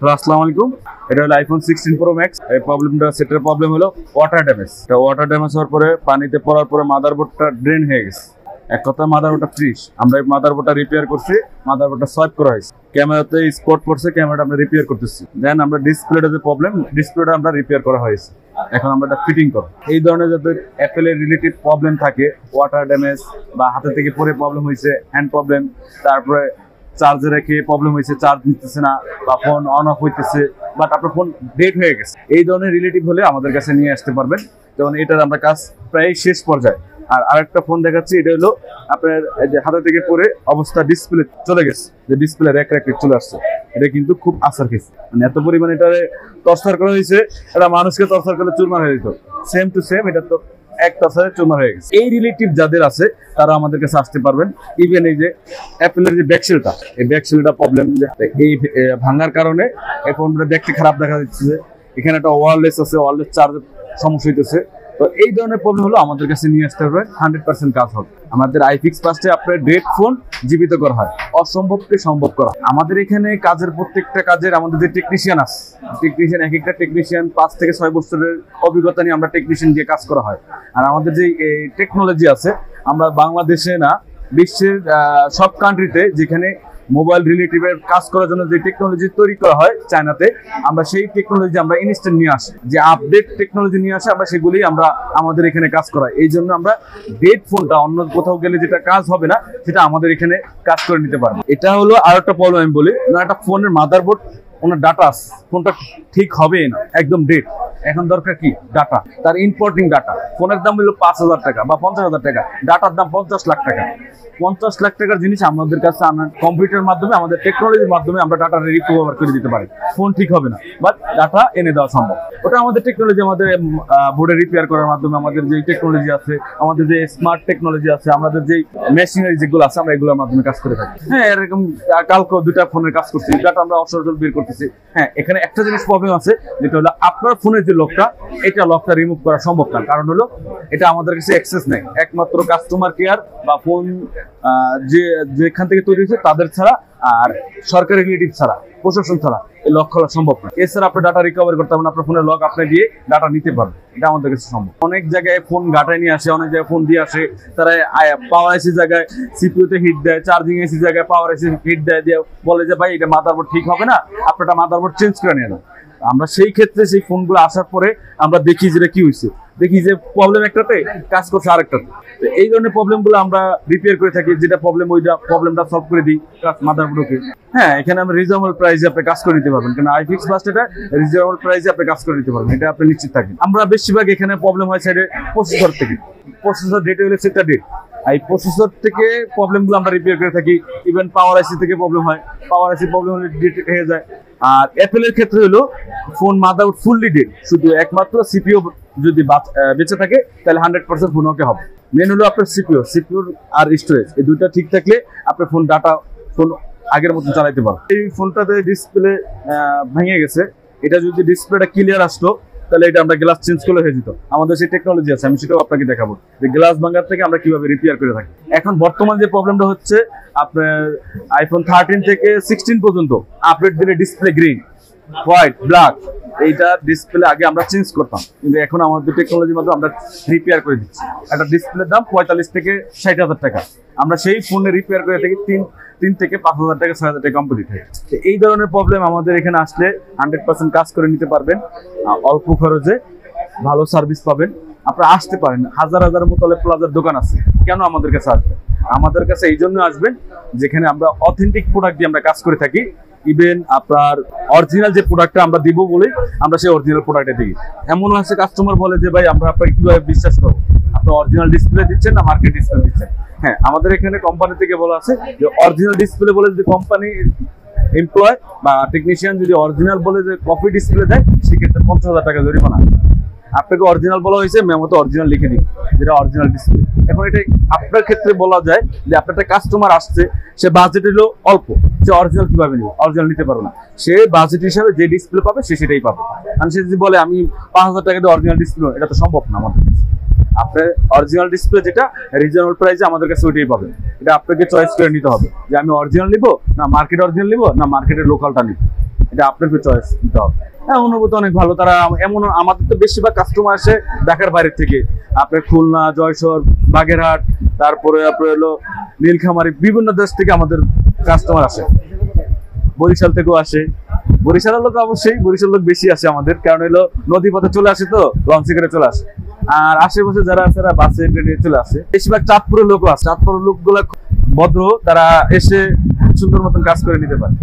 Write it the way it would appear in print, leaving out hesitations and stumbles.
আসসালামু আলাইকুম। এটা হলো আইফোন 16 প্রো ম্যাক্স। এই প্রবলেমটা সেটার প্রবলেম হলো ওয়াটার ড্যামেজ। ওয়াটার ড্যামেজ হওয়ার পরে পানিতে পড়ার পরে মাদারবোর্ডটা ড্রেন হয়ে গেছে। এক কথা মাদারবোর্ডটা ফ্রিজ। আমরা এই মাদারবোর্ডটা রিপেয়ার করছি, মাদারবোর্ডটা সোয়াইপ করা হয়েছে, ক্যামেরাতে স্পট পড়ছে, ক্যামেরাটা আমরা রিপেয়ার করতেছি। দেন আমরা ডিসপ্লেটা যে প্রবলেম, ডিসপ্লেটা আমরা রিপেয়ার করা হয়েছে, এখন আমরা এটা ফিটিং করব। এই ধরনের যাদের অ্যাপেলের রিলেটেড প্রবলেম থাকে, ওয়াটার ড্যামেজ বা হাতে থেকে পরে প্রবলেম হয়েছে, হ্যান্ড প্রবলেম, তারপরে চার্জে রেখে প্রবলেম হয়েছে, চার্জ নিতেছে না বা ফোন অন অফ হইতেছে, বাট আপনার ফোন ডেড হয়ে গেছে, এই ধরনের রিলেটিভ হলে আমাদের কাছে নিয়ে আসতে পারবেন। যেমন এটার আমরা কাজ প্রায় শেষ পর্যায়ে। আর আরেকটা ফোন দেখাচ্ছি, এটা হলো আপনার যে হাতে থেকে পরে অবস্থা ডিসপ্লে চলে গেছে, যে ডিসপ্লে র্যাক চলে আসছে। এটা কিন্তু খুব আসার খেয়েছে, মানে এত পরিমাণে এটা টর্চার করা হয়েছে, এটা মানুষকে টর্চার করলে চুরমার হয়ে যেত। সেম টু সেম এটা তো এক টর্চারে চুরমার হয়ে গেছে। এই রিলেটিভ যাদের আছে তারা আমাদের কাছে আসতে পারবেন। ইভেন এই যে অ্যাপেলের যে ব্যাকসেলটা, এই ব্যাকসেলটা প্রবলেম, এই ভাঙার কারণে এই ফোনটা দেখতে খারাপ দেখা যাচ্ছে। এখানে একটা ওয়্যারলেস আছে, ওয়্যারলেস চার্জ সমস্যা হইতেছে। তো এই ধরনের প্রবলেম হলো আমাদের কাছে নিয়ে আসতে পারবেন, 100% কাজ হবে। আমাদের আইফিক্স ফার্স্টে আপনার ডেড ফোন জীবিত করা হয়, অসম্ভবকে সম্ভব করা। আমাদের এখানে কাজের প্রত্যেকটা কাজের আমাদের যে টেকনিশিয়ান আছে, টেকনিশিয়ান এক একটা টেকনিশিয়ান 5 থেকে 6 বছরের অভিজ্ঞতা নিয়ে আমরা টেকনিশিয়ান দিয়ে কাজ করা হয়। আর আমাদের যে টেকনোলজি আছে, আমরা বাংলাদেশে না বিশ্বের সব কান্ট্রিতে যেখানে মোবাইল রিলেটিভের কাজ করার জন্য যে টেকনোলজি তৈরি করা হয় চায়নাতে, আমরা সেই টেকনোলজি আমরা ইনস্ট্যান্ট নিয়ে আসি, যে আপডেট টেকনোলজি নিয়ে আসে, আমরা সেগুলি আমরা আমাদের এখানে কাজ করাই। এই জন্য আমরা ডেড ফোনটা অন্য কোথাও গেলে যেটা কাজ হবে না, সেটা আমাদের এখানে কাজ করে নিতে পারবো। এটা হলো আর একটা প্রবলেম আমি বলি না, একটা ফোনের মাদারবোর্ড, ওনার ডাটা, ফোনটা ঠিক হবে না, একদম ডেড। এখন দরকার কি ডাটা, তার ইম্পোর্টিং ডাটা। ফোনের দাম হলো 5,000 টাকা বা 50,000 টাকা, ডাটার দাম 50 লাখ টাকা। 50 লাখ টাকার জিনিস আমাদের কাছে কম্পিউটারের মাধ্যমে, আমাদের টেকনোলজির মাধ্যমে আমরা ডাটা রিকভার করে দিতে পারি। ফোন ঠিক হবে না, বাট ডাটা এনে দেওয়া সম্ভব। ওটা আমাদের টেকনোলজি, আমাদের বোর্ডে রিপেয়ার করার মাধ্যমে, আমাদের যে টেকনোলজি আছে, আমাদের যে স্মার্ট টেকনোলজি আছে, আমাদের যে মেশিনারি যেগুলো আছে, আমরা এগুলোর মাধ্যমে কাজ করে থাকি। হ্যাঁ, এরকম কালকে 2টা ফোনের কাজ করছি, ডাটা আমরা অসরজল বের করতেছি। হ্যাঁ, এখানে একটা জিনিস প্রবলেম আছে, যেটা হলো আপনার ফোনের যে লকটা, এটা লকটা রিমুভ করা সম্ভব না। কারণ হলো এটা আমাদের কাছে অ্যাক্সেস নেই, একমাত্র কাস্টমার কেয়ার বা ফোন যেখান থেকে তৈরি হয়েছে তাদের ছাড়া, আর সরকারি রিলেটিভ ছাড়া, প্রশাসন ছাড়া এই লক খোলা সম্ভব না। এছাড়া আপনার ডাটা রিকভার করতে পারবেন, আপনার ফোনের লক আপনি দিয়ে ডাটা নিতে পারবেন, এটা আমাদের কাছে সম্ভব। অনেক জায়গায় ফোন গাটায় নিয়ে আসে, অনেক জায়গায় ফোন দিয়ে আসে, তারা পাওয়ার এসি জায়গায় সিপিইউতে হিট দেয়, চার্জিং এসি জায়গায় পাওয়ার এসি হিট দেয়, দিয়ে বলে যে ভাই এটা মাদারবোর্ড ঠিক হবে না, আপনারটা মাদারবোর্ড চেঞ্জ করে নিয়ে যান। আমরা সেই ক্ষেত্রে সেই ফোনগুলো আসার পরে আমরা দেখি যেটা কি হয়েছে, দেখি যে প্রবলেম একটাতে কাজ করছে আরেকটাতে। এই ধরনের প্রবলেমগুলো আমরা রিপেয়ার করে থাকি, যেটা প্রবলেম ওইটা প্রবলেমটা সলভ করে দিই মাদারবোর্ডকে। হ্যাঁ, এখানে আমরা রিজনেবল প্রাইসে আপনি কাজ করে নিতে পারবেন, কারণ আইফিক্স ফার্স্ট এটা রিজনেবল প্রাইসে আপনি কাজ করে নিতে পারবেন, এটা আপনি নিশ্চিত থাকেন। আমরা বেশিরভাগ এখানে প্রবলেম হয় সাইডে প্রসেসর থেকে, প্রসেসর ডেট হলে সেটা ডেট, এই প্রসেসর থেকে প্রবলেমগুলো আমরা রিপেয়ার করে থাকি। ইভেন পাওয়ার আইসি থেকে প্রবলেম হয়, পাওয়ার আইসি প্রবলেম হলে ডেট হয়ে যায়। আর অ্যাপেলের ক্ষেত্রে হলো ফোন মাদারবোর্ড ফুললি ডেড, শুধু একমাত্র সিপিইউ যদি বেঁচে থাকে তাহলে 100% ফোন ওকে হবে। মেন হলো আপনার সিপিইউ আর স্টোরেজ, এই দুইটা ঠিক থাকলে আপনার ফোন ডাটা ফোন আগের মতো চালাইতে পারবে। এই ফোনটাতে ডিসপ্লে ভেঙে গেছে, এটা যদি ডিসপ্লেটা ক্লিয়ার আসতো তাহলে এটা আমরা গ্লাস চেঞ্জ করলে হয়ে যেত। আমাদের সেই টেকনোলজি আছে, আমি সেটাও আপনাকে দেখাবো যে গ্লাস ভাঙার থেকে আমরা কিভাবে রিপেয়ার করে থাকি। এখন বর্তমান যে প্রবলেমটা হচ্ছে, আপনার আইফোন 13 থেকে 16 পর্যন্ত আপডেট দিলে ডিসপ্লে গ্রিন, হোয়াইট, ব্ল্যাক, এইটা ডিসপ্লে আগে আমরা চেঞ্জ করতাম, কিন্তু এখন আমাদের টেকনোলজির মাধ্যমে আমরা রিপেয়ার করে দিচ্ছি। একটা ডিসপ্লের দাম 45 থেকে 60,000 টাকা, আমরা সেই ফোনে রিপেয়ার করে থাকি 3 থেকে 5,000 টাকা, 6,000 টাকা কমপ্লিট হয়। এই ধরনের প্রবলেম আমাদের এখানে আসলে 100% কাজ করে নিতে পারবেন, অল্প খরচে ভালো সার্ভিস পাবেন। আপনারা আসতে পারেন, হাজার হাজার মোতালে প্লাজার দোকান আছে, কেন আমাদের কাছে আসবেন? আমাদের কাছে এই জন্য আসবেন যেখানে আমরা অথেন্টিক প্রোডাক্ট দিয়ে আমরা কাজ করে থাকি। ইভেন আপনার অরিজিনাল যে প্রোডাক্টটা আমরা দিব বলে আমরা সেই অরিজিনাল প্রোডাক্টটা দিই। এমন আছে কাস্টমার বলে যে ভাই আমরা আপনাকে কিভাবে বিশ্বাস করবো, আপনি অরিজিনাল ডিসপ্লে দিচ্ছেন না মার্কেট ডিসপ্লে দিচ্ছেন? হ্যাঁ, আমাদের এখানে কোম্পানি থেকে বলা আছে যে অরিজিনাল ডিসপ্লে বলে যদি কোম্পানি এমপ্লয় বা টেকনিশিয়ান যদি অরিজিনাল বলে যে কপি ডিসপ্লে দেয়, সেক্ষেত্রে 50,000 টাকা জরিমানা। আপনাকে অরিজিনাল বলা হয়েছে, মেমোতে অরিজিনাল লিখে দিন যেটা অরিজিনাল ডিসপ্লে। এখন এটা আপনার ক্ষেত্রে বলা যায় যে আপনার একটা কাস্টমার আসছে, সে বাজেট হলো অল্প, সে অরিজিনাল কিভাবে নিবে? অরিজিনাল নিতে পারবে না, সে বাজেট হিসাবে যে ডিসপ্লে পাবে সে সেটাই পাবে। কারণ সে যদি বলে আমি 5,000 টাকা দিয়ে অরিজিনাল ডিসপ্লে, এটা তো সম্ভব না আমাদের কাছে। আপনার অরিজিনাল ডিসপ্লে যেটা রিজনেবল প্রাইসে আমাদের কাছে ওইটাই পাবেন। এটা আপনাকে চয়েস করে নিতে হবে যে আমি অরিজিনাল নিব না মার্কেট অরিজিনাল নিব না মার্কেটের লোকালটা নিব। এটা আপনার চয়েস দিতে হবে। হ্যাঁ, অনুভূতি অনেক ভালো। তারা এমন, আমাদের তো বেশিরভাগ কাস্টমার আসে ঢাকার বাইরে থেকে, আপনার খুলনা, যশোর, বাগেরহাট, তারপরে আপনার হলো নীলখামারী, বিভিন্ন দেশ থেকে আমাদের কাস্টমার আসে। বরিশাল থেকেও আসে। বরিশালের লোক অবশ্যই, বরিশাল লোক বেশি আসে আমাদের, কারণ হলো নদী পথে চলে আসে, তো লঞ্চে করে চলে আসে। আর আশেপাশে যারা আছে তারা বাসে ট্রেনে চলে আসে। বেশিরভাগ চাঁদপুরের লোকও আসে। চাঁদপুরের লোকগুলা ভদ্র, তারা এসে সুন্দর মতন কাজ করে নিতে পারে।